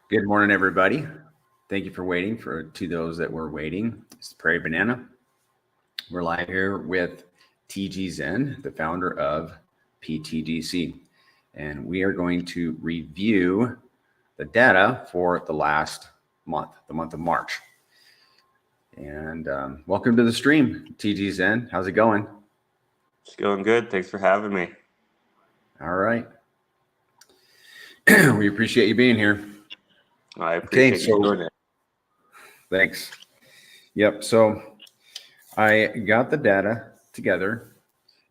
Good morning, everybody. Thank you for waiting. To those that were waiting, it's Prairie Banana. We're live here with TGXen, the founder of pTGC, and we are going to review the data for the last month, the month of March. And welcome to the stream, TGXen. How's it going? It's going good. Thanks for having me. All right. We appreciate you being here. I appreciate you doing it. Thanks. Yep. So I got the data together,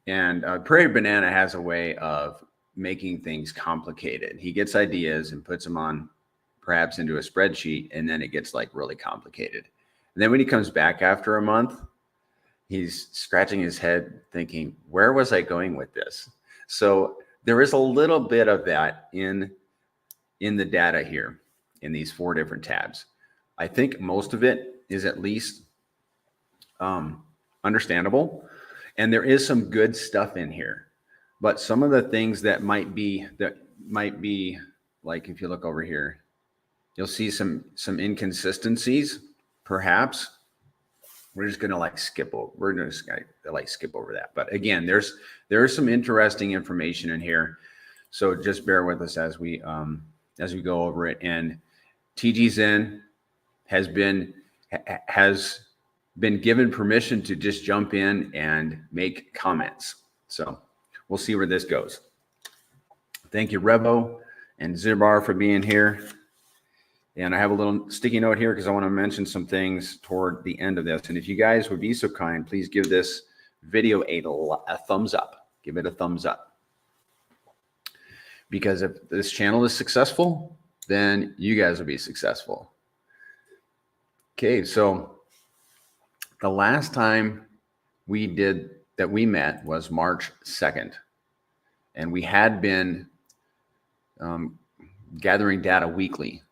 and Prairie Banana has a way of making things complicated. He gets ideas and puts them on perhaps into a spreadsheet, and then it gets like really complicated. And then when he comes back after a month, he's scratching his head thinking, where was I going with this? So there is a little bit of that in the data here in these four different tabs. I think most of it is at least understandable, and there is some good stuff in here, but some of the things that might be like, if you look over here, you'll see some inconsistencies. Perhaps we're just gonna skip over that. But again, there is some interesting information in here, so just bear with us as we go over it. And TGXen has been given permission to just jump in and make comments. So we'll see where this goes. Thank you, Revo and Zibar, for being here. And I have a little sticky note here because I want to mention some things toward the end of this. And if you guys would be so kind, please give this video a thumbs up. Give it a thumbs up. Because if this channel is successful, then you guys will be successful. Okay, so the last time we met was March 2nd, and we had been gathering data weekly,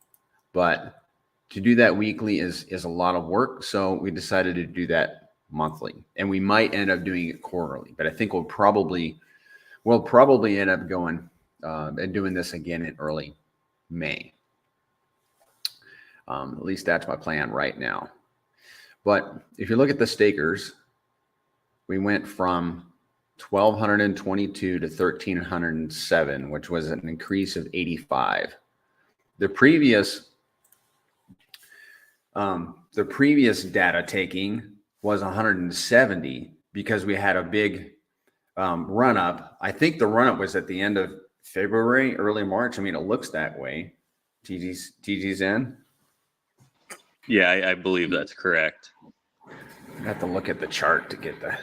but to do that weekly is a lot of work, so we decided to do that monthly, and we might end up doing it quarterly, but I think we'll probably end up going and doing this again in early May. At least that's my plan right now. But if you look at the stakers, we went from 1,222 to 1,307, which was an increase of 85. The previous data taking was 170 because we had a big run up. I think the run up was at the end of February, early March. I mean, it looks that way. TGXen. Yeah, I believe that's correct. I have to look at the chart to get that.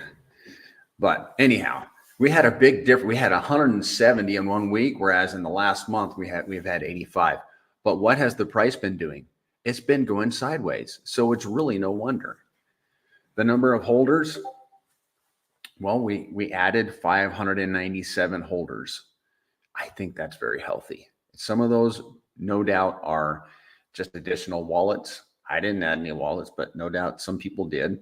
But anyhow, we had a big difference. We had 170 in 1 week, whereas in the last month we've had 85. But what has the price been doing? It's been going sideways. So it's really no wonder. The number of holders, well, we added 597 holders. I think that's very healthy. Some of those, no doubt, are just additional wallets. I didn't add any wallets, but no doubt some people did.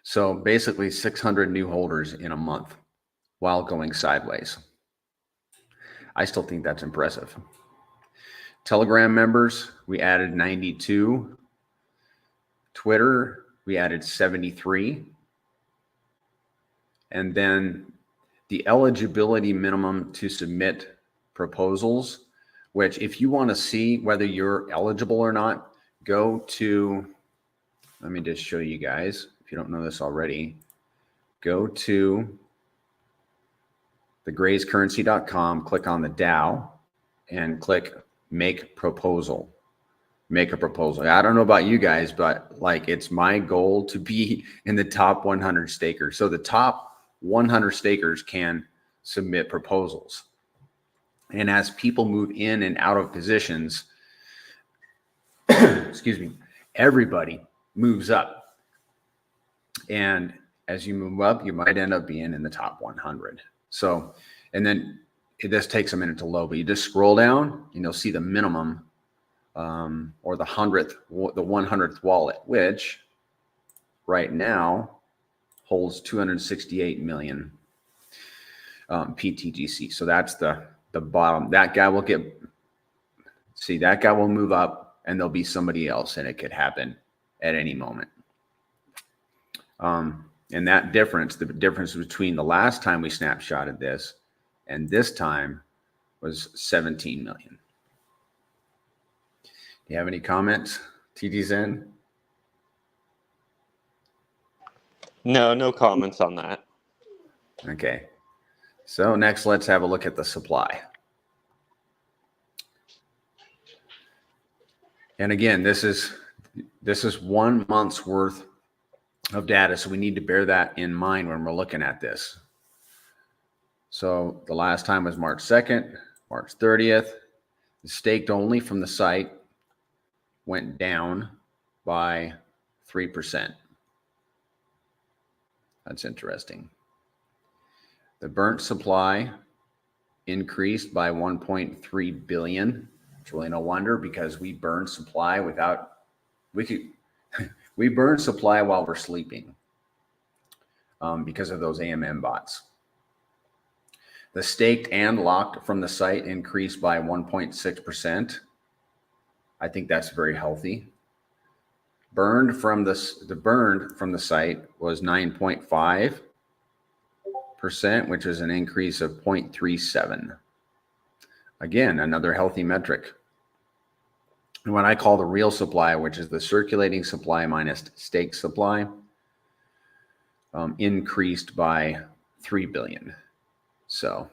So basically 600 new holders in a month while going sideways. I still think that's impressive. Telegram members, we added 92. Twitter, we added 73. And then the eligibility minimum to submit proposals, which if you want to see whether you're eligible or not, go to, let me just show you guys, if you don't know this already, go to thegrazecurrency.com, click on the DAO, and click make proposal. Make a proposal. I don't know about you guys, but it's my goal to be in the top 100 stakers. So the top 100 stakers can submit proposals. And as people move in and out of positions, excuse me, everybody moves up. And as you move up, you might end up being in the top 100. So, and then this takes a minute to load, but you just scroll down and you'll see the minimum or the 100th wallet, which right now holds 268 million pTGC. So that's the bottom. That guy will get See, that guy will move up and there'll be somebody else, and it could happen at any moment. And that difference, the difference between the last time we snapshotted this and this time was 17 million. Do you have any comments, TGXen? No comments on that. Okay. So next, let's have a look at the supply. And again, this is 1 month's worth of data, so we need to bear that in mind when we're looking at this. So the last time was March 2nd, March 30th. The staked only from the site went down by 3%. That's interesting. The burnt supply increased by 1.3 billion. It's really no wonder, because we burn supply we burn supply while we're sleeping because of those AMM bots. The staked and locked from the site increased by 1.6%. I think that's very healthy. Burned from the site was 9.5%, which is an increase of 0.37. Again, another healthy metric. And what I call the real supply, which is the circulating supply minus stake supply, increased by 3 billion. So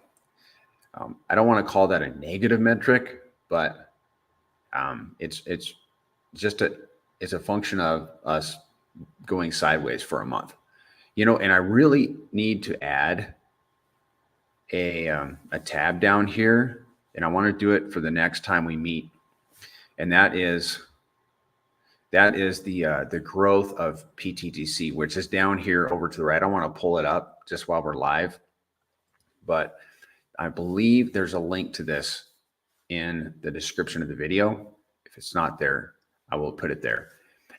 I don't want to call that a negative metric, but it's a function of us going sideways for a month. You know, and I really need to add a tab down here, and I want to do it for the next time we meet. And that is the growth of pTGC, which is down here over to the right. I want to pull it up just while we're live, but I believe there's a link to this in the description of the video. If it's not there, I will put it there.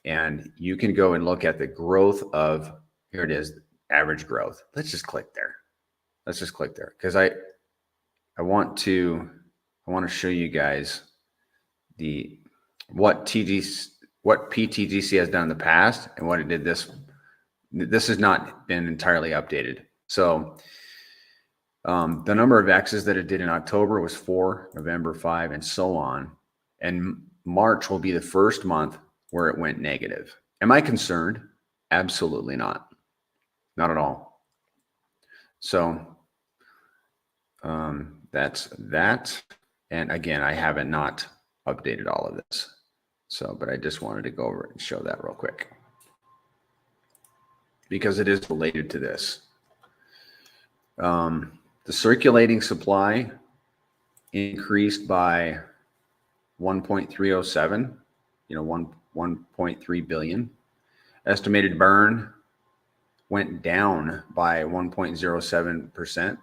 And you can go and look at the growth of, here it is, average growth. Let's just click there. Let's just click there, because I want to show you guys what pTGC has done in the past and what it did this has not been entirely updated. So the number of X's that it did in October was 4, November 5, and so on. And March will be the first month where it went negative. Am I concerned? Absolutely not. Not at all. So that's that. And again, I haven't not updated all of this. So, but I just wanted to go over it and show that real quick, because it is related to this. The circulating supply increased by 1.307, 1.3 billion. Estimated burn went down by 1.07%.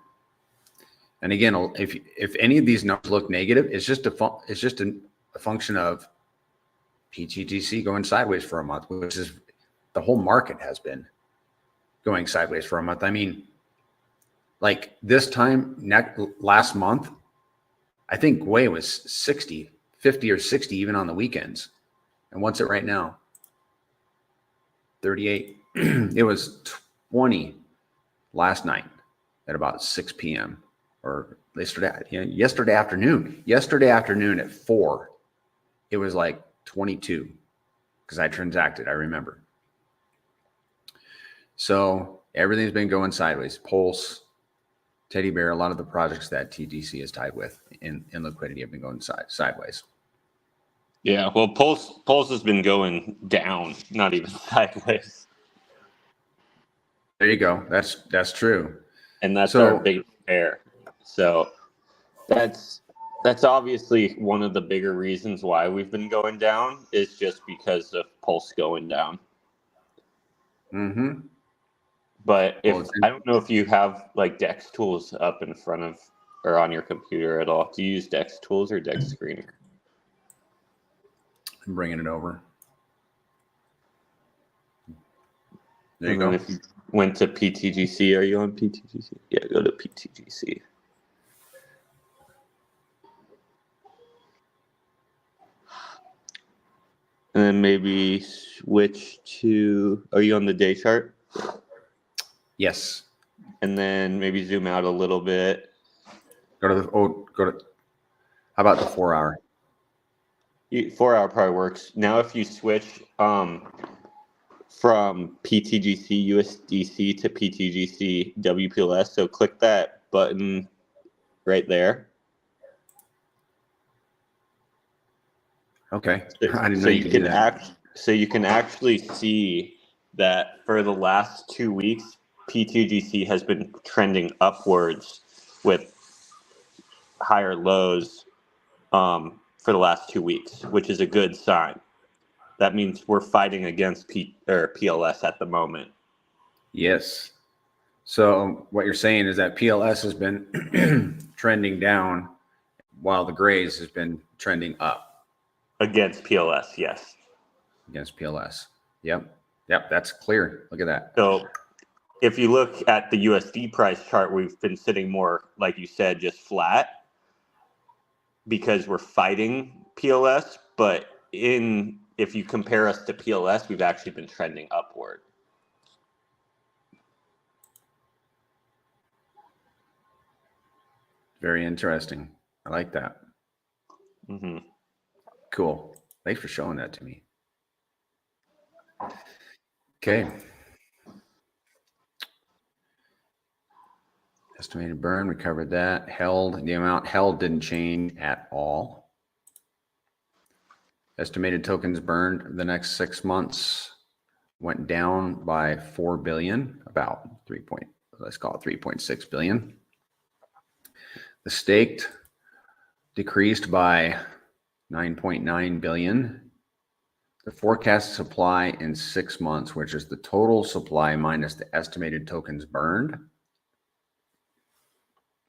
And again, if any of these numbers look negative, it's just a function of pTGC going sideways for a month, which is the whole market has been going sideways for a month. I mean, like this time last month, I think Gwei was 50 or 60 even on the weekends. And what's it right now? 38. It was 20 last night at about 6 p.m. or yesterday afternoon. Yesterday afternoon at 4, it was like 22 because I transacted, I remember. So everything's been going sideways. Pulse, Teddy Bear, a lot of the projects that TGC is tied with in liquidity have been going sideways. Yeah, well, Pulse has been going down, not even sideways. There you go. That's true. And that's our big pair. So that's obviously one of the bigger reasons why we've been going down, is just because of Pulse going down. Mm-hmm. But I don't know if you have like Dex tools up in front of or on your computer at all. Do you use Dex tools or Dex Screener? I'm bringing it over. There And you go. If you went to pTGC, are you on pTGC? Yeah, go to pTGC. And then maybe switch to, are you on the day chart? Yes. And then maybe zoom out a little bit. Go to, how about the 4 hour? 4 hour probably works. Now if you switch from pTGC USDC to pTGC WPLS, so click that button right there. Okay. I didn't know you could do that. So you can actually see that for the last 2 weeks, pTGC has been trending upwards with higher lows for the last 2 weeks, which is a good sign. That means we're fighting against PLS at the moment. Yes. So what you're saying is that PLS has been trending down while the grays has been trending up. Against PLS, yes. Against PLS. Yep. Yep. That's clear. Look at that. So if you look at the USD price chart, we've been sitting more, like you said, just flat because we're fighting PLS. But if you compare us to PLS, we've actually been trending upward. Very interesting. I like that. Mm-hmm. Cool. Thanks for showing that to me. Okay. Estimated burn, we covered that. Held, the amount held didn't change at all. Estimated tokens burned the next 6 months went down by 4 billion, about let's call it 3.6 billion. The staked decreased by 9.9 billion. The forecast supply in 6 months, which is the total supply minus the estimated tokens burned,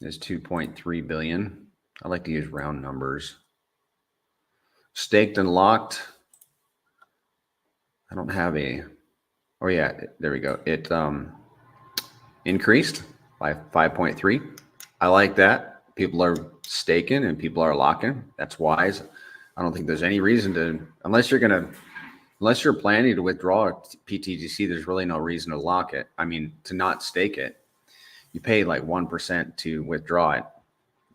is 2.3 billion. I like to use round numbers. Staked and locked. I don't have a, oh yeah, there we go. It increased by 5.3. I like that. People are staking and people are locking. That's wise. I don't think there's any reason to, unless you're planning to withdraw pTGC, there's really no reason to lock it. I mean, to not stake it. You pay like 1% to withdraw it.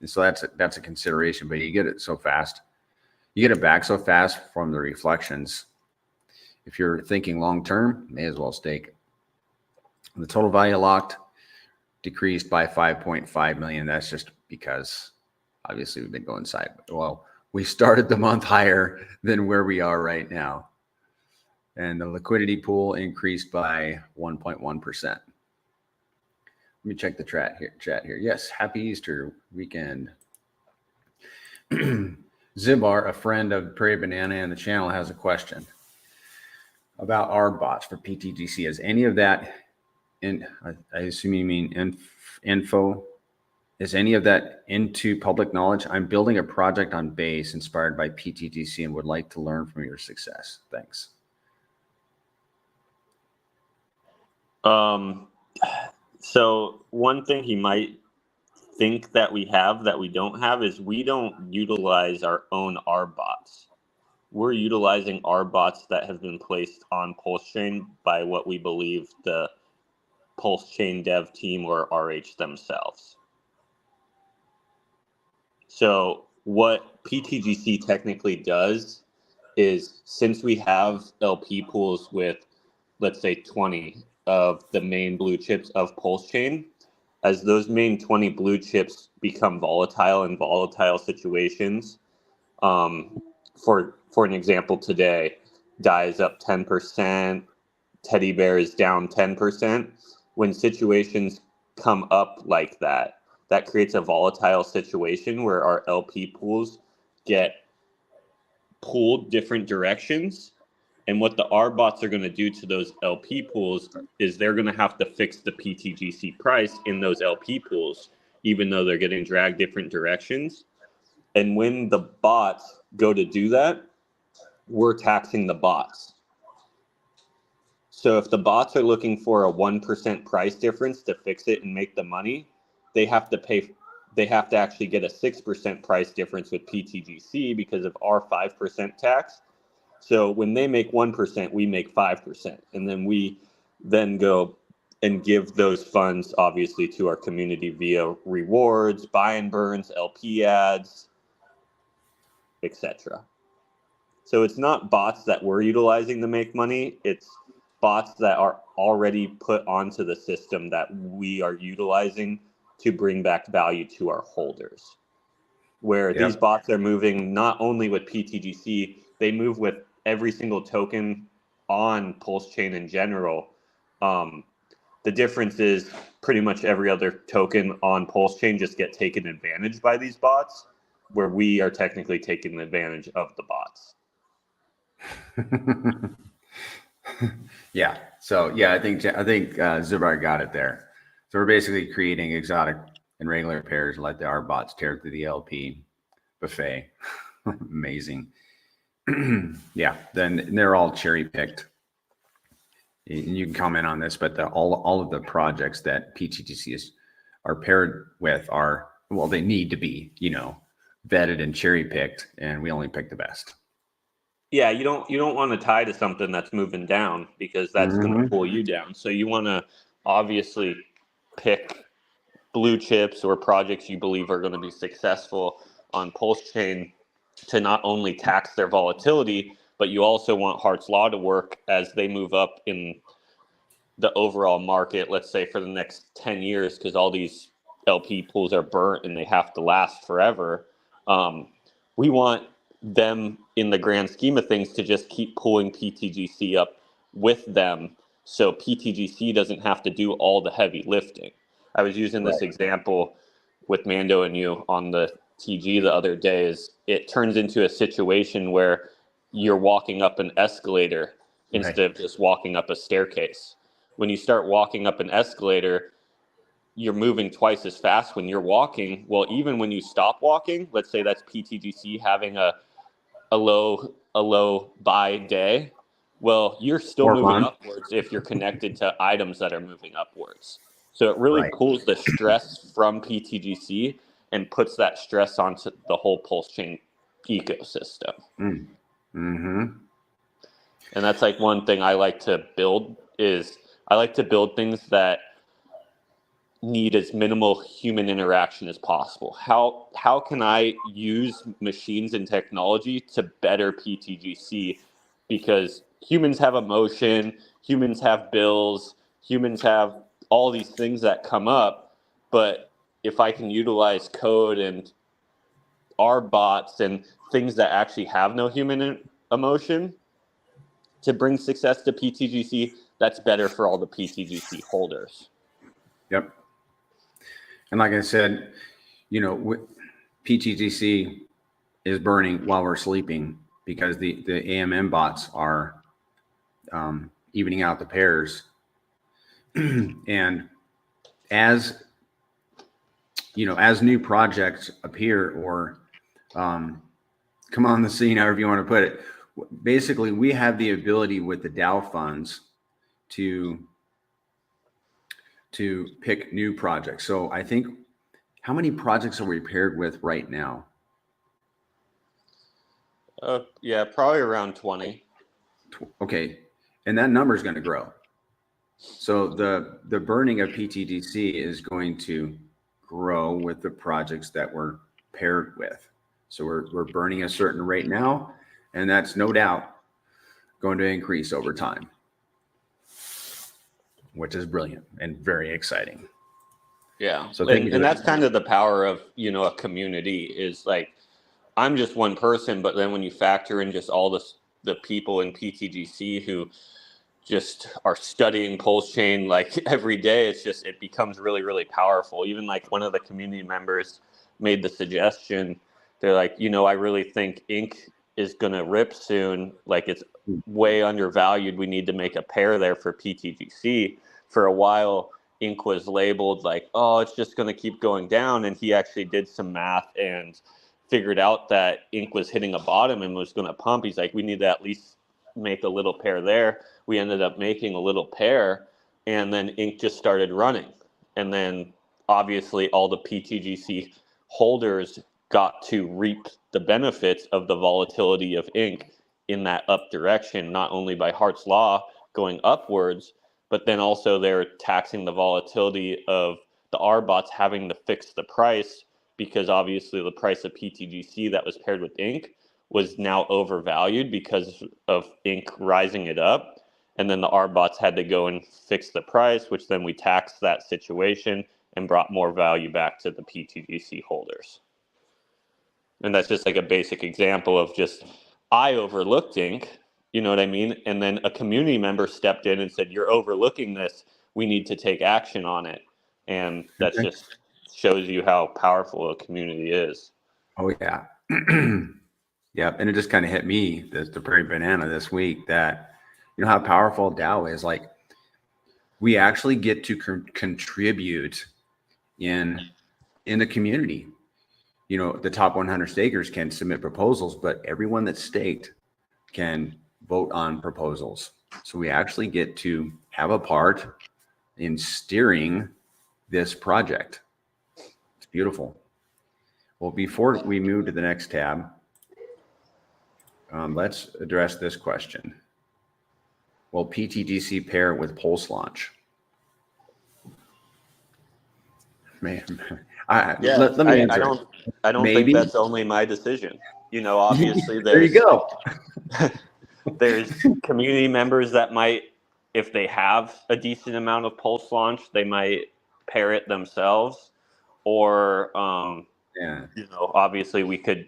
And so that's a consideration, but you get it so fast. You get it back so fast from the reflections. If you're thinking long-term, may as well stake it. The total value locked decreased by 5.5 million. That's just because obviously we've been going side. Well, we started the month higher than where we are right now. And the liquidity pool increased by 1.1%. Let me check the chat here. Yes, happy Easter weekend. Zibar, a friend of Prairie Banana and the channel, has a question about our bots for pTGC. Is any of that I assume you mean info? Is any of that into public knowledge? I'm building a project on Base inspired by pTGC and would like to learn from your success. Thanks. So one thing he might think that we have that we don't have is we don't utilize our own R bots. We're utilizing R bots that have been placed on Pulse Chain by what we believe the Pulse Chain dev team or RH themselves. So what pTGC technically does is, since we have LP pools with, let's say, 20 of the main blue chips of Pulse Chain, as those main 20 blue chips become volatile in volatile situations, for an example today, DAI is up 10%, Teddy Bear is down 10%. When situations come up like that, that creates a volatile situation where our LP pools get pulled different directions. And what the R bots are going to do to those LP pools is they're going to have to fix the pTGC price in those LP pools, even though they're getting dragged different directions. And when the bots go to do that, we're taxing the bots. So if the bots are looking for a 1% price difference to fix it and make the money, they have to actually get a 6% price difference with pTGC because of our 5% tax. So when they make 1%, we make 5%. And then we then go and give those funds, obviously, to our community via rewards, buy and burns, LP ads, etc. So it's not bots that we're utilizing to make money. It's bots that are already put onto the system that we are utilizing to bring back value to our holders. Where these bots are moving not only with pTGC, they move with every single token on Pulse Chain in general. The difference is pretty much every other token on Pulse Chain just get taken advantage by these bots, where we are technically taking advantage of the bots. Yeah. So yeah, I think Zubar got it there. So we're basically creating exotic and regular pairs and let our bots tear through the LP buffet. Amazing. Yeah. Then they're all cherry picked. You can comment on this, but all of the projects that pTGC are paired with are, well, they need to be, vetted and cherry picked, and we only pick the best. Yeah, you don't want to tie to something that's moving down, because that's going to pull you down. So you want to obviously pick blue chips or projects you believe are going to be successful on Pulse Chain to not only tax their volatility, but you also want Hart's Law to work as they move up in the overall market, let's say for the next 10 years, because all these LP pools are burnt and they have to last forever. We want them, in the grand scheme of things, to just keep pulling pTGC up with them, so pTGC doesn't have to do all the heavy lifting. I was using this example with Mando and you on the TG the other day. Is it turns into a situation where you're walking up an escalator instead of just walking up a staircase. When you start walking up an escalator, you're moving twice as fast when you're walking. Well, even when you stop walking, let's say that's pTGC having a low buy day, well, you're still moving upwards if you're connected to items that are moving upwards. So it really pulls the stress from pTGC and puts that stress onto the whole Pulse Chain ecosystem. And that's like one thing I like to build, is I like to build things that need as minimal human interaction as possible. How can I use machines and technology to better pTGC? Because humans have emotion, humans have bills, humans have all these things that come up. But if I can utilize code and our bots and things that actually have no human emotion to bring success to pTGC, that's better for all the pTGC holders. Yep. And like I said, pTGC is burning while we're sleeping, because the AMM bots are evening out the pairs. And as new projects appear or come on the scene, however you want to put it, basically we have the ability with the DAO funds to pick new projects. So I think, how many projects are we paired with right now? Yeah, probably around 20. Okay. And that number is going to grow. So the burning of pTGC is going to grow with the projects that we're paired with. So we're burning a certain rate now, and that's no doubt going to increase over time, which is brilliant and very exciting. Yeah. So and that's kind of the power of, a community, is like, I'm just one person, but then when you factor in just all the people in pTGC who just are studying Pulse Chain like every day, it becomes really, really powerful. Even like one of the community members made the suggestion. They're like, I really think Ink is going to rip soon. Like, it's way undervalued. We need to make a pair there for pTGC. For a while, Ink was labeled like, oh, it's just going to keep going down. And he actually did some math and figured out that Ink was hitting a bottom and was going to pump. He's like, we need to at least make a little pair there. We ended up making a little pair, and then Ink just started running. And then obviously all the pTGC holders got to reap the benefits of the volatility of Ink in that up direction, not only by Hart's law going upwards, but then also they're taxing the volatility of the R bots having to fix the price, because obviously the price of pTGC that was paired with Inc was now overvalued because of Inc rising it up. And then the R bots had to go and fix the price, which then we taxed that situation and brought more value back to the pTGC holders. And that's just like a basic example of just, I overlooked Inc, you know what I mean? And then a community member stepped in and said, you're overlooking this. We need to take action on it. And that Okay. just shows you how powerful a community is. Oh, yeah. Yeah. And it just kind of hit me, the Prairie Banana this week, that, you know, how powerful DAO is. Like, we actually get to contribute in the community. You know, the top 100 stakers can submit proposals, but everyone that's staked can vote on proposals. So we actually get to have a part in steering this project. It's beautiful. Well, before we move to the next tab, let's address this question. Will pTGC pair with Pulse Launch? Man, let me answer. I don't Maybe. think that's only my decision. You know, obviously there you go. There's community members that might, if they have a decent amount of Pulse Launch, they might pair it themselves. Or, you know, obviously we could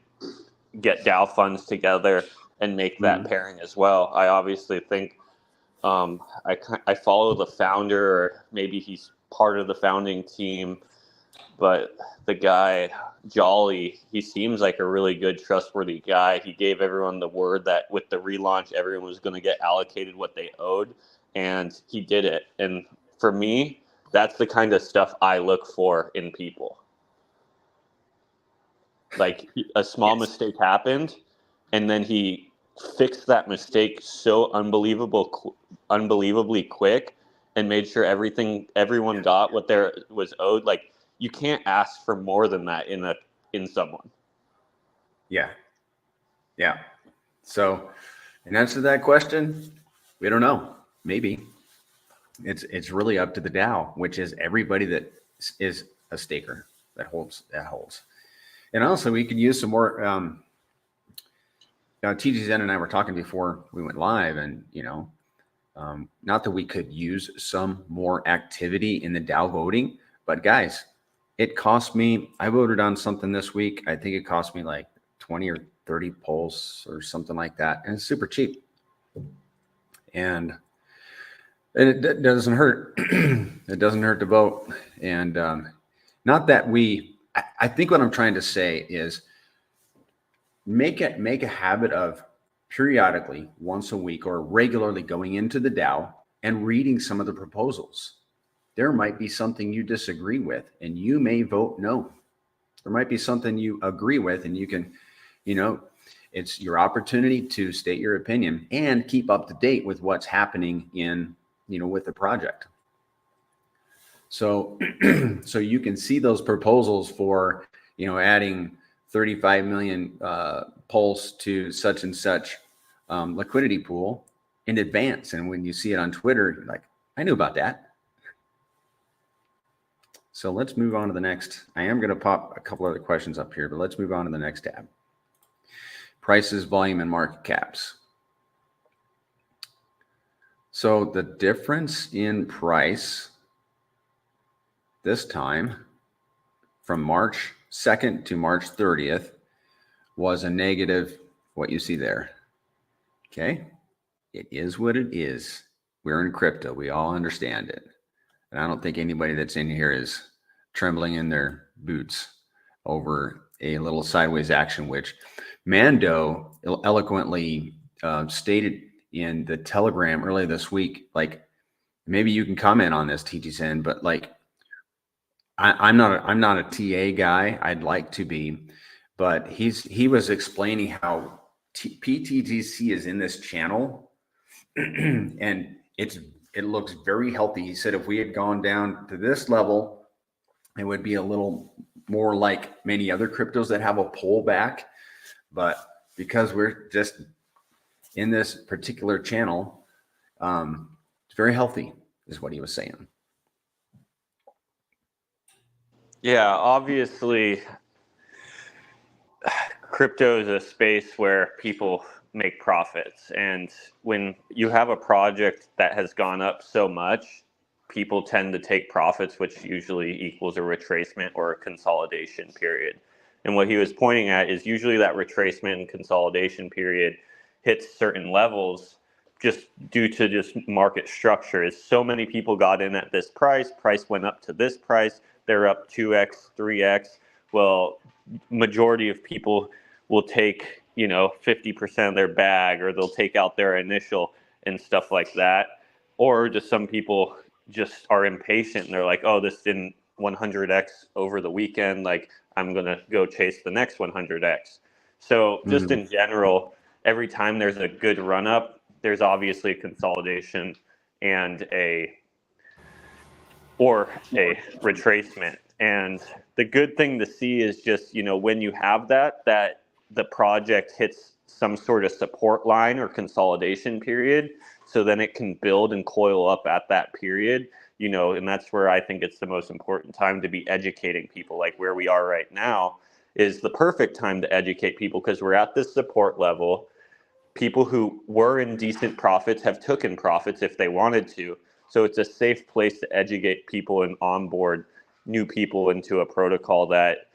get DAO funds together and make that pairing as well. I obviously think I follow the founder, or maybe he's part of the founding team, but the guy, Jolly, he seems like a really good, trustworthy guy. He gave everyone the word that with the relaunch, everyone was going to get allocated what they owed, and he did it. And for me, that's the kind of stuff I look for in people. Like, a small mistake happened, and then he fixed that mistake so unbelievably quick, and made sure everyone got what there was owed. Like, you can't ask for more than that in someone. Yeah. So, in answer to that question, we don't know. Maybe it's really up to the DAO, which is everybody that is a staker that holds. And also, we could use some more. TGXen and I were talking before we went live, and not that we could use some more activity in the DAO voting, but guys, it cost me. I voted on something this week. I think it cost me like 20 or 30 polls or something like that, and it's super cheap. And it doesn't hurt. It doesn't hurt to vote. And not that I think what I'm trying to say is make a habit of periodically, once a week or regularly, going into the DAO and reading some of the proposals. There might be something you disagree with, and you may vote no. There might be something you agree with, and you can, it's your opportunity to state your opinion and keep up to date with what's happening in, with the project. So, so you can see those proposals for, adding 35 million pulse to such and such liquidity pool in advance. And when you see it on Twitter, you're like, I knew about that. So let's move on to the next. I am going to pop a couple other questions up here, but let's move on to the next tab. Prices, volume, and market caps. So the difference in price this time from March 2nd to March 30th was a negative, what you see there. Okay. It is what it is. We're in crypto. We all understand it. And I don't think anybody that's in here is trembling in their boots over a little sideways action, which Mando eloquently stated in the Telegram earlier this week. Like, maybe you can comment on this, TGCen, but like, I'm not a TA guy. I'd like to be, but he was explaining how pTGC is in this channel, and it looks very healthy. He said if we had gone down to this level, it would be a little more like many other cryptos that have a pullback. But because we're just in this particular channel, it's very healthy, is what he was saying. Yeah, obviously, crypto is a space where people make profits. And when you have a project that has gone up so much, people tend to take profits, which usually equals a retracement or a consolidation period. And what he was pointing at is usually that retracement and consolidation period hits certain levels just due to just market structure. Is so many people got in at this price went up to this price, they're up 2x, 3x. Well, majority of people will take 50% of their bag, or they'll take out their initial and stuff like that. Or just some people just are impatient and they're like, oh, this didn't 100x over the weekend, like I'm gonna go chase the next 100x. So just in general, every time there's a good run up, there's obviously a consolidation and a retracement. And the good thing to see is just, when you have that the project hits some sort of support line or consolidation period, so then it can build and coil up at that period, and that's where I think it's the most important time to be educating people. Like where we are right now is the perfect time to educate people, because we're at this support level. People who were in decent profits have taken profits if they wanted to. So it's a safe place to educate people and onboard new people into a protocol that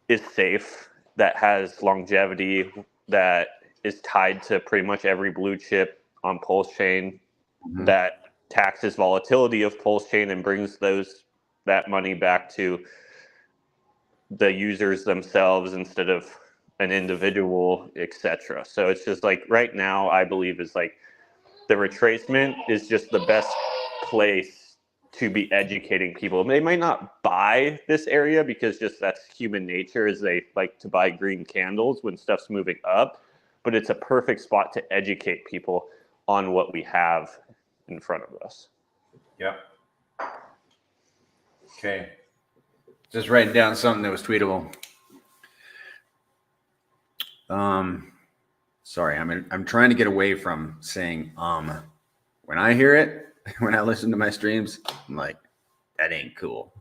is safe, that has longevity, that is tied to pretty much every blue chip on Pulse Chain, that taxes volatility of Pulse Chain and brings that money back to the users themselves instead of an individual, etc. So it's just like right now, I believe is like the retracement is just the best place to be educating people. They might not buy this area because just that's human nature, is they like to buy green candles when stuff's moving up, but it's a perfect spot to educate people on what we have in front of us. Yep. Okay. Just writing down something that was tweetable. Sorry, I'm trying to get away from saying when I hear it, when I listen to my streams, I'm like, that ain't cool.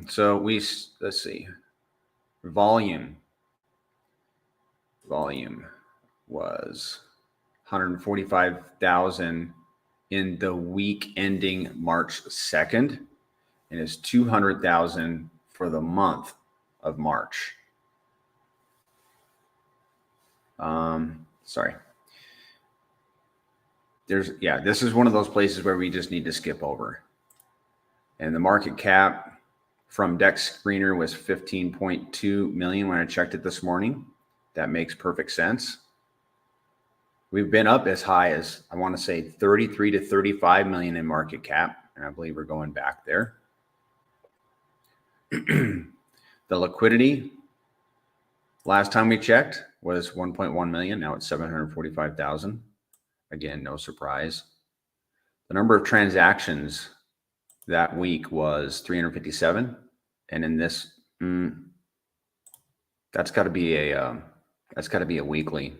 So let's see. Volume was 145,000 in the week ending March 2nd, and is 200,000 for the month of March. Sorry. This is one of those places where we just need to skip over. And the market cap from Dex Screener was 15.2 million when I checked it this morning. That makes perfect sense. We've been up as high as, I want to say, 33 to 35 million in market cap, and I believe we're going back there. The liquidity, last time we checked, was 1.1 million. Now it's 745,000. Again, no surprise. The number of transactions that week was 357, and in this, that's got to be a weekly.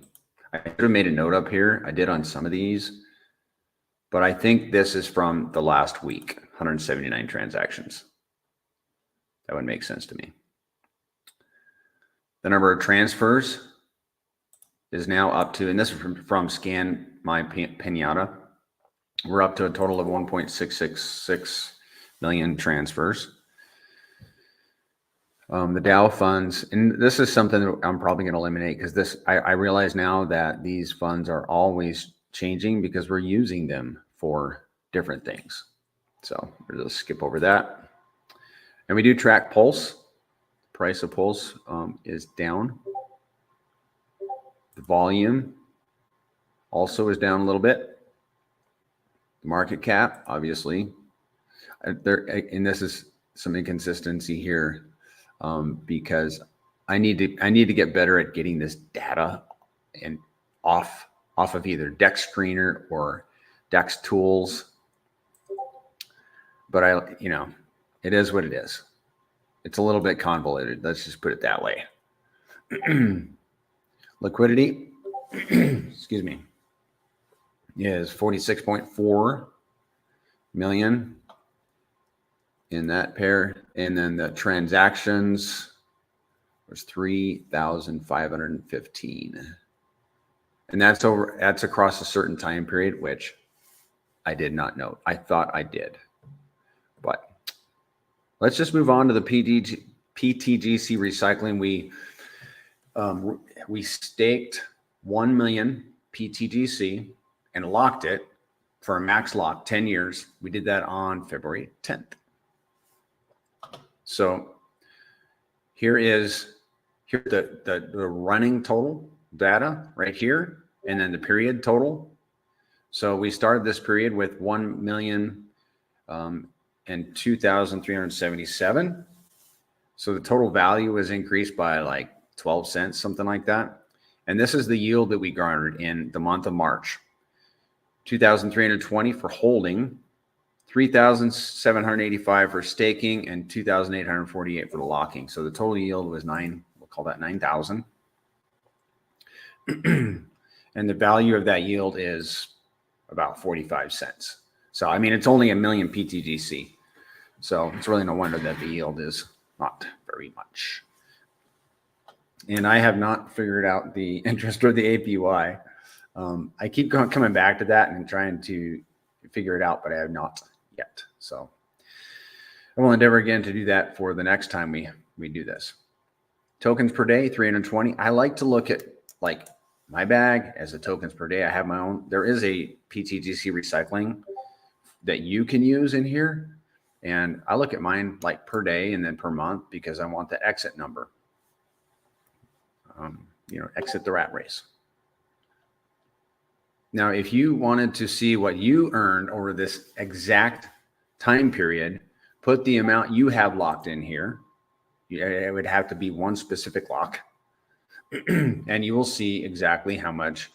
I should have made a note up here. I did on some of these, but I think this is from the last week, 179 transactions. That would make sense to me. The number of transfers is now up to, and this is from Scan My Pinata, we're up to a total of 1.666 million transfers. The Dow funds, and this is something that I'm probably going to eliminate, because I realize now that these funds are always changing because we're using them for different things. So we'll just skip over that. And we do track Pulse. Price of Pulse is down. The volume also is down a little bit. The market cap, obviously, and this is some inconsistency here, because I need to get better at getting this data and off of either Dex Screener or Dex Tools. But it is what it is. It's a little bit convoluted. Let's just put it that way. Liquidity, excuse me, is 46.4 million in that pair. And then the transactions was 3,515. And that's across a certain time period, which I did not note. I thought I did. But let's just move on to the pTGC recycling. We staked 1 million pTGC and locked it for a max lock 10 years. We did that on February 10th. So here's the running total data right here, and then the period total. So we started this period with 1 million and 2,377. So the total value was increased by like 12 cents, something like that. And this is the yield that we garnered in the month of March. 2,320 for holding, 3,785 for staking, and 2,848 for the locking. So the total yield was we'll call that 9,000. And the value of that yield is about 45 cents. So, I mean, it's only 1 million pTGC. So it's really no wonder that the yield is not very much. And I have not figured out the interest or the APY. I keep coming back to that and trying to figure it out, but I have not yet. So I will endeavor again to do that for the next time we do this. Tokens per day, 320. I like to look at like my bag as a tokens per day. I have my own. There is a pTGC recycling that you can use in here. And I look at mine like per day and then per month because I want the exit number. Exit the rat race. Now, if you wanted to see what you earned over this exact time period, put the amount you have locked in here. It would have to be one specific lock. And you will see exactly how much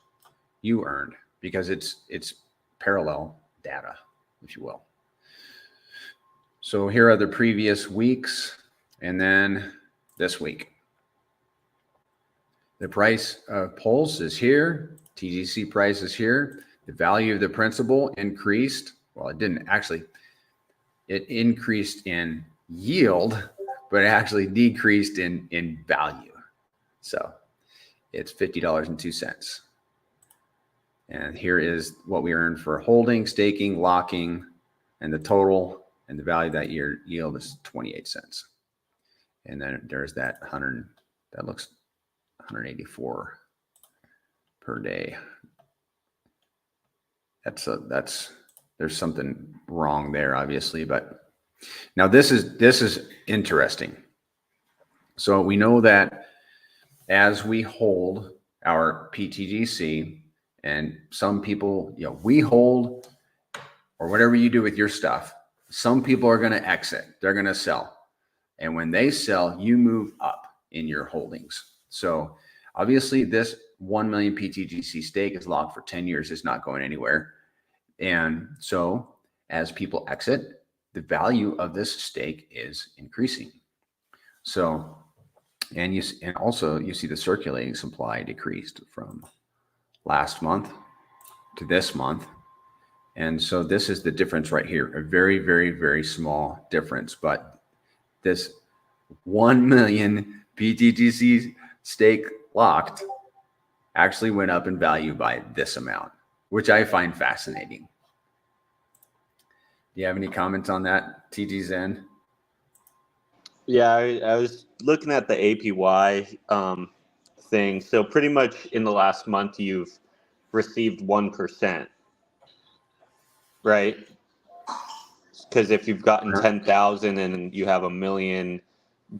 you earned because it's parallel data, if you will. So here are the previous weeks and then this week. The price of Pulse is here. TGC price is here. The value of the principal increased. Well, it didn't actually. It increased in yield, but it actually decreased in value. So it's $50.02. And here is what we earned for holding, staking, locking, and the total and the value of that year yield is 28 cents. And then there's that 100, that looks 184 per day. There's something wrong there, obviously, but now this is interesting. So we know that as we hold our pTGC, and some people, we hold, or whatever you do with your stuff, some people are going to exit. They're going to sell. And when they sell, you move up in your holdings. So obviously this 1 million pTGC stake is locked for 10 years. It's not going anywhere. And so as people exit, the value of this stake is increasing. So, and also you see the circulating supply decreased from last month to this month. And so this is the difference right here, a very, very, very small difference. But this 1 million pTGC stake locked actually went up in value by this amount, which I find fascinating. Do you have any comments on that, TGXen? Yeah, I was looking at the APY thing. So pretty much in the last month, you've received 1%, right? Because if you've gotten 10,000 and you have $1 million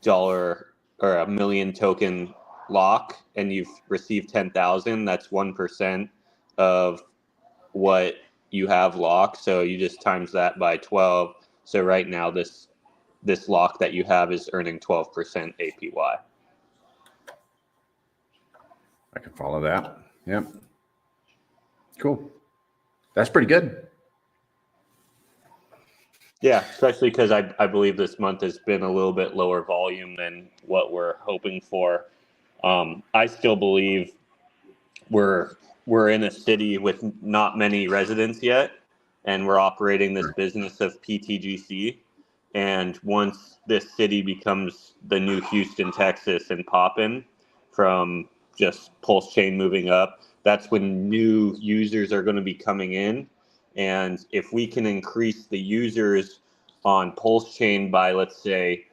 or $1 million token lock and you've received 10,000, that's 1% of what you have locked. So you just times that by 12. So right now this lock that you have is earning 12% APY. I can follow that. Yep. Cool. That's pretty good. Yeah, especially because I believe this month has been a little bit lower volume than what we're hoping for. I still believe we're in a city with not many residents yet, and we're operating this business of pTGC. And once this city becomes the new Houston, Texas, and poppin' from just Pulse Chain moving up, that's when new users are going to be coming in. And if we can increase the users on Pulse Chain by, let's say,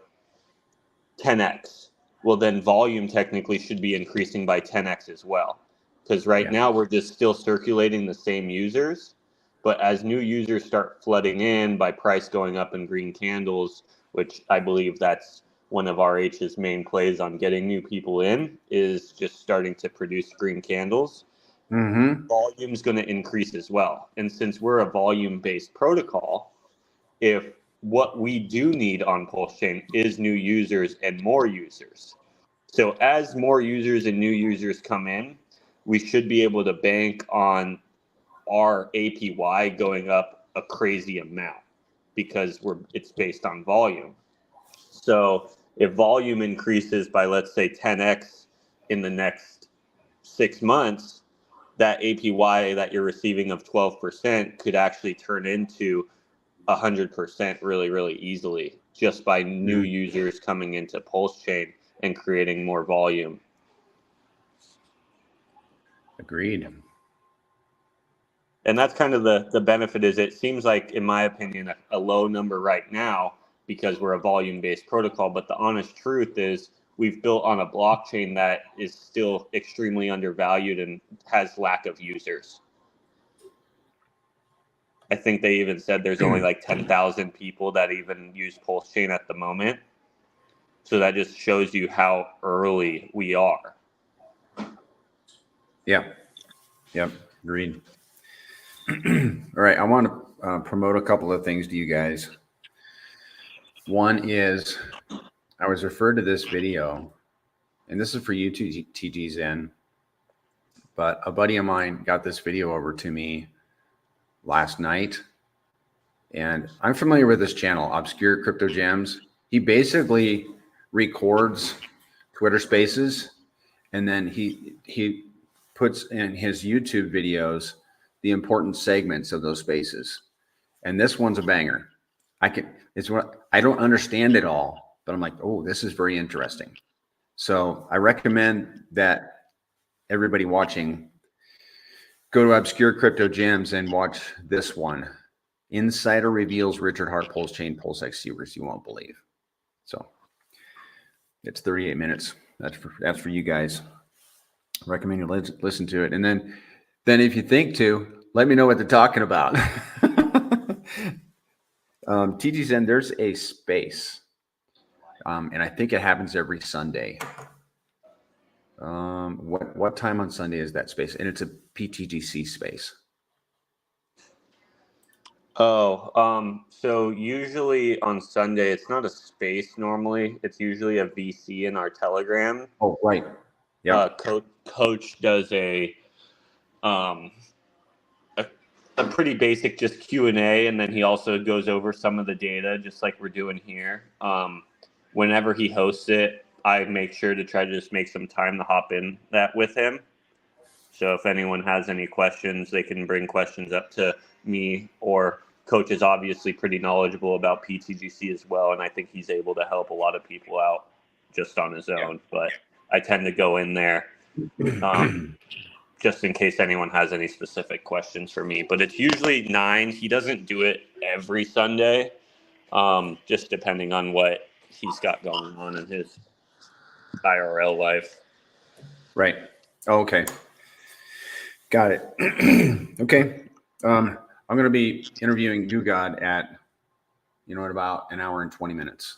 10x, well, then volume technically should be increasing by 10x as well. Because right now we're just still circulating the same users. But as new users start flooding in by price going up in green candles, which I believe that's one of RH's main plays on getting new people in, is just starting to produce green candles. Volume's going to increase as well. And since we're a volume-based protocol, if what we do need on Pulse Chain is new users and more users. So as more users and new users come in, we should be able to bank on our APY going up a crazy amount because it's based on volume. So if volume increases by, let's say, 10x in the next 6 months, that APY that you're receiving of 12% could actually turn into 100% really, really easily just by new users coming into Pulse Chain and creating more volume. Agreed. And that's kind of the benefit is it seems like, in my opinion, a low number right now because we're a volume-based protocol. But the honest truth is we've built on a blockchain that is still extremely undervalued and has lack of users. I think they even said there's only like 10,000 people that even use Pulse Chain at the moment. So that just shows you how early we are. Yeah. Yep. Agreed. All right. I want to promote a couple of things to you guys. One is I was referred to this video, and this is for you, TGXen, but a buddy of mine got this video over to me last night. And I'm familiar with this channel, Obscure Crypto Gems. He basically records Twitter Spaces, and then he puts in his YouTube videos the important segments of those spaces. And this one's a banger. I don't understand it all, but I'm like, oh, this is very interesting. So I recommend that everybody watching go to Obscure Crypto Gems and watch this one. Insider reveals Richard Hart Pulse Chain Pulse X secrets you won't believe. So it's 38 minutes. That's for you guys. I recommend you listen to it. And then if you think to, let me know what they're talking about. TGCen, there's a space, and I think it happens every Sunday. What time on Sunday is that space? And it's a pTGC space. So usually on Sunday, it's not a space normally. It's usually a VC in our Telegram. Oh, right. Yeah. Coach does a pretty basic just Q&A, and then he also goes over some of the data just like we're doing here. Whenever he hosts it, I make sure to try to just make some time to hop in that with him. So if anyone has any questions, they can bring questions up to me, or Coach is obviously pretty knowledgeable about pTGC as well, and I think he's able to help a lot of people out just on his own. But I tend to go in there just in case anyone has any specific questions for me. But it's usually 9. He doesn't do it every Sunday, just depending on what he's got going on in his IRL life. Right. Oh, okay. Got it. Okay. I'm going to be interviewing GuGod at about an hour and 20 minutes.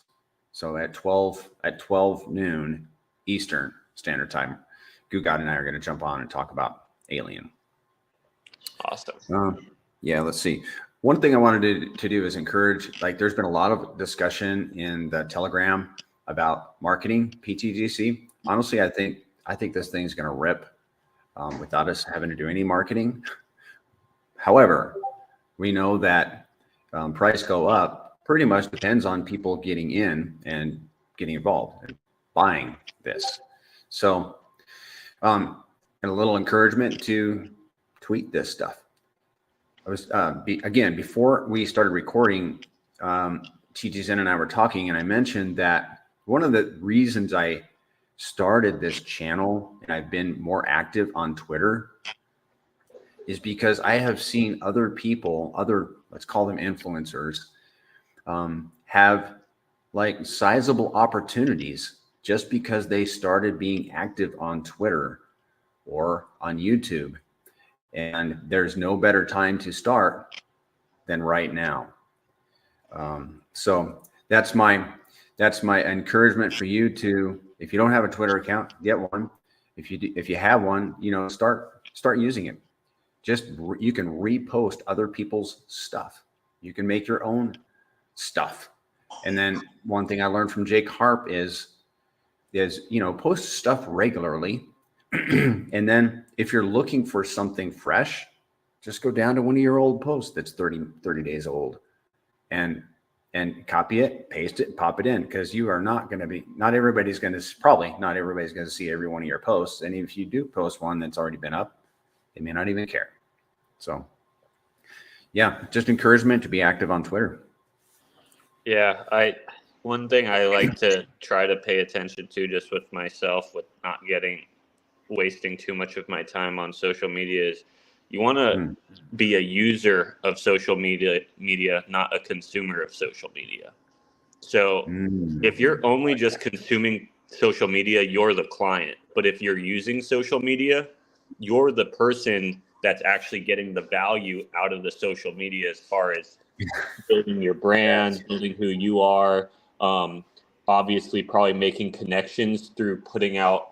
So at 12 noon Eastern Standard Time, GuGod and I are going to jump on and talk about Alien. Awesome. Yeah, let's see. One thing I wanted to do is encourage, there's been a lot of discussion in the Telegram about marketing pTGC. Honestly, I think this thing's going to rip without us having to do any marketing. However, we know that price go up pretty much depends on people getting in and getting involved and buying this. So and a little encouragement to tweet this stuff. I was, again, before we started recording, TGXen and I were talking, and I mentioned that one of the reasons I started this channel and I've been more active on Twitter is because I have seen other people, let's call them influencers, have like sizable opportunities just because they started being active on Twitter or on YouTube. And there's no better time to start than right now. So that's my encouragement for you to, if you don't have a Twitter account, get one. If you have one, start using it. You can repost other people's stuff. You can make your own stuff. And then one thing I learned from Jake Harp is post stuff regularly. And then if you're looking for something fresh, just go down to one of your old posts that's 30 days old and copy it, paste it, pop it in, because you are not everybody's going to see every one of your posts. And if you do post one that's already been up, they may not even care. So yeah, just encouragement to be active on Twitter. Yeah, one thing I like to try to pay attention to just with myself, with not wasting too much of my time on social media, is you want to be a user of social media, not a consumer of social media. So if you're only just consuming social media, you're the client. But if you're using social media, you're the person that's actually getting the value out of the social media, as far as building your brand, building who you are, obviously probably making connections through putting out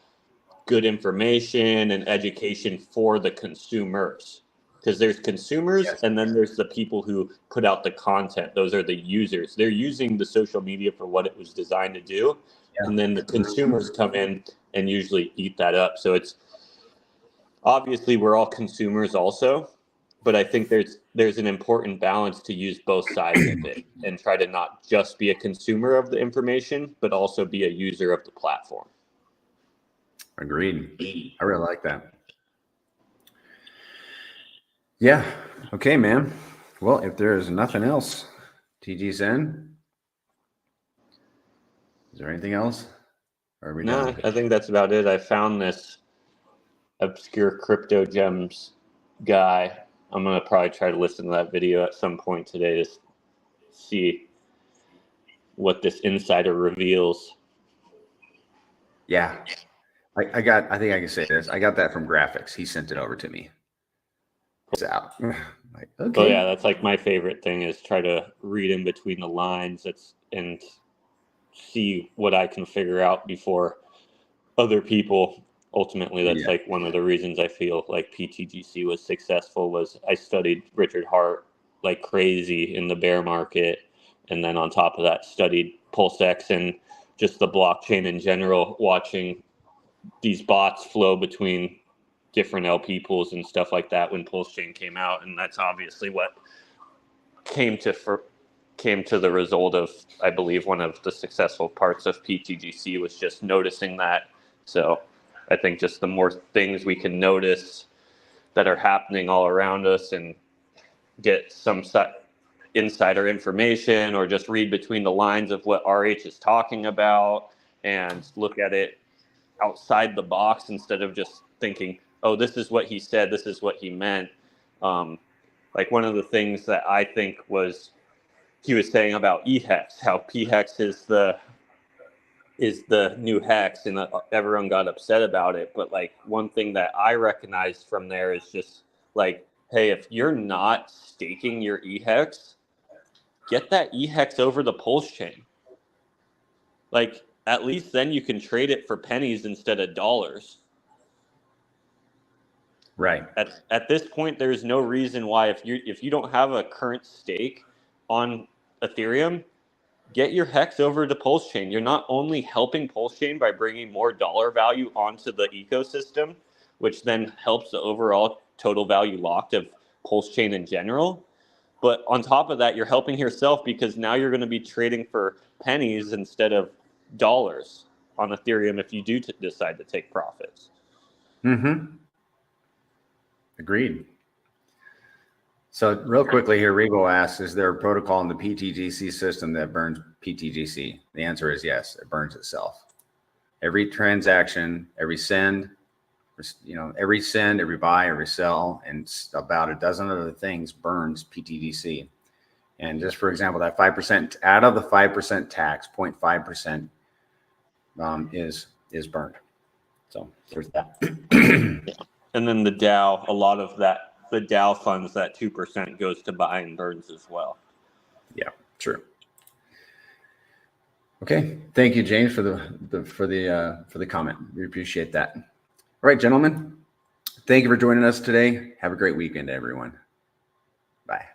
good information and education for the consumers. Because there's consumers, and then there's the people who put out the content. Those are the users. They're using the social media for what it was designed to do. And then the consumers come in and usually eat that up. So it's obviously we're all consumers also, but I think there's an important balance to use both sides of it and try to not just be a consumer of the information, but also be a user of the platform. Agreed. I really like that. Yeah. Okay, man. Well, if there is nothing else, TGXen, is there anything else? Or are we done? I think that's about it. I found this obscure crypto gems guy. I'm going to probably try to listen to that video at some point today to see what this insider reveals. Yeah. I think I can say this. I got that from Graphics. He sent it over to me. It's out. Like, okay. Oh yeah, that's like my favorite thing, is try to read in between the lines and see what I can figure out before other people. Ultimately, that's like one of the reasons I feel like pTGC was successful, was I studied Richard Hart like crazy in the bear market, and then on top of that studied PulseX and just the blockchain in general, watching these bots flow between different LP pools and stuff like that when PulseChain came out. And that's obviously what came to the result of, I believe, one of the successful parts of pTGC was just noticing that. So I think just the more things we can notice that are happening all around us and get some insider information, or just read between the lines of what RH is talking about and look at it outside the box instead of just thinking, oh, this is what he said, this is what he meant. Like one of the things that I think he was saying about eHex, how pHex is the new hex, and everyone got upset about it. But like one thing that I recognized from there is just like, hey, if you're not staking your eHex, get that eHex over the PulseChain. Like at least then you can trade it for pennies instead of dollars. Right. At this point, there's no reason why, if you don't have a current stake on Ethereum, get your hex over to PulseChain. You're not only helping PulseChain by bringing more dollar value onto the ecosystem, which then helps the overall total value locked of PulseChain in general, but on top of that, you're helping yourself, because now you're going to be trading for pennies instead of dollars on Ethereum if you do decide to take profits. Mm-hmm. Agreed. So real quickly here, Rebo asks, is there a protocol in the pTGC system that burns pTGC? The answer is yes, it burns itself. Every transaction, every send, every send, every buy, every sell, and about a dozen other things burns pTGC. And just for example, that 5%, out of the 5% tax, 0.5% is burned. So there's that. And then the DAO, a lot of that, the DAO funds, that 2% goes to buy and burns as well. Yeah, true. Okay, thank you, James, for the comment. We appreciate that. All right, gentlemen, thank you for joining us today. Have a great weekend, everyone. Bye.